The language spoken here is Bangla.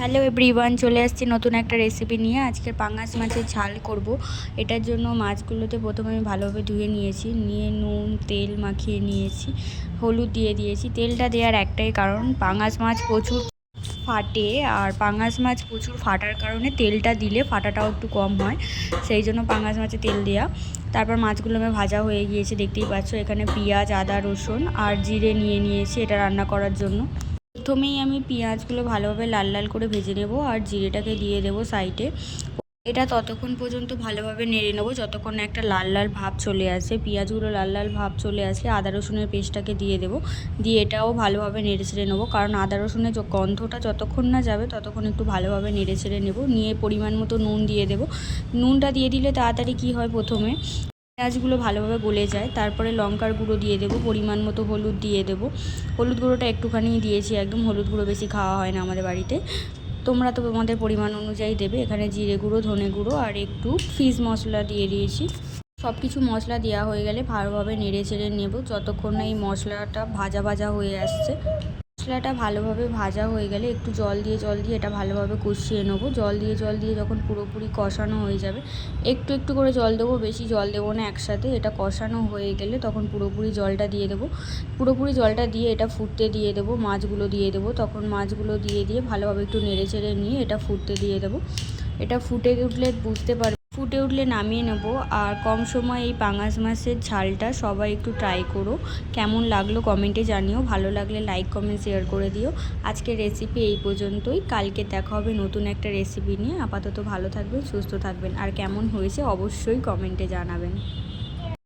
হ্যালো এভরিওয়ান, চলে আসছি নতুন একটা রেসিপি নিয়ে। আজকে পাঙাশ মাছের ঝাল করব। এটার জন্য মাছগুলোতে প্রথমে আমি ভালোভাবে ধুয়ে নিয়েছি, নিয়ে নুন তেল মাখিয়ে নিয়েছি, হলুদ দিয়ে দিয়েছি। তেলটা দেওয়ার একটাই কারণ, পাঙাশ মাছ প্রচুর ফাটে, আর পাঙাশ মাছ প্রচুর ফাটার কারণে তেলটা দিলে ফাটাটাও একটু কম হয়, সেই জন্য পাঙাশ মাছে তেল দেওয়া। তারপর মাছগুলো আমার ভাজা হয়ে গিয়েছে, দেখতেই পাচ্ছ। এখানে পেঁয়াজ, আদা, রসুন আর জিরে নিয়ে নিয়েছি এটা রান্না করার জন্য। প্রথমেই আমি পেঁয়াজগুলো ভালোভাবে লাল লাল করে ভেজে নেব, আর জিরেটাকে দিয়ে দেব সাইডে। এটা ততক্ষণ পর্যন্ত ভালোভাবে নেড়ে নেবো যতক্ষণ না একটা লাল লাল ভাব চলে আসে। পেঁয়াজগুলো লাল লাল ভাব চলে আসলে আদা রসুনের পেস্টটাকে দিয়ে দেবো, দিয়ে এটাও ভালোভাবে নেড়ে ছেড়ে নেবো, কারণ আদা রসুনের গন্ধটা যতক্ষণ না যাবে ততক্ষণ একটু ভালোভাবে নেড়ে ছেড়ে নেবো। নিয়ে পরিমাণ মতো নুন দিয়ে দেবো। নুনটা দিয়ে দিলে তাড়াতাড়ি কী হয়, প্রথমে পেঁয়াজগুলো ভালোভাবে গলে যায়। তারপরে লঙ্কার গুঁড়ো দিয়ে দেবো, পরিমাণ মতো হলুদ দিয়ে দেবো। হলুদ গুঁড়োটা একটুখানি দিয়েছি, একদম হলুদ গুঁড়ো বেশি খাওয়া হয় না আমাদের বাড়িতে, তোমরা তো তোমাদের পরিমাণ অনুযায়ী দেবে। এখানে জিরে গুঁড়ো, ধনে গুঁড়ো আর একটু ফিশ মশলা দিয়ে দিয়েছি। সব কিছু মশলা দেওয়া হয়ে গেলে ভালোভাবে নেড়ে চেড়ে নেব যতক্ষণ না এই মশলাটা ভাজা ভাজা হয়ে আসছে। মশলাটা ভালোভাবে ভাজা হয়ে গেলে একটু জল দিয়ে এটা ভালোভাবে কষিয়ে নেবো। জল দিয়ে যখন পুরোপুরি কষানো হয়ে যাবে, একটু একটু করে জল দেবো, বেশি জল দেবো না একসাথে। এটা কষানো হয়ে গেলে তখন পুরোপুরি জলটা দিয়ে দেবো। পুরোপুরি জলটা দিয়ে এটা ফুটতে দিয়ে দেবো, মাছগুলো দিয়ে দেবো। তখন মাছগুলো দিয়ে ভালোভাবে একটু নেড়ে চেড়ে নিয়ে এটা ফুটতে দিয়ে দেবো। এটা ফুটে উঠলে বুঝতে পারবে, ফুটে উঠলে নামিয়ে নেব। আর কম সময় এই পাঙাশ মাছের ঝালটা সবাই একটু ট্রাই করো। কেমন লাগলো কমেন্টে জানিও, ভালো লাগলে লাইক কমেন্ট শেয়ার করে দিও। আজকের রেসিপি এই পর্যন্তই, কালকে দেখা হবে নতুন একটা রেসিপি নিয়ে। আপাতত ভালো থাকবেন, সুস্থ থাকবেন, আর কেমন হয়েছে অবশ্যই কমেন্টে জানাবেন।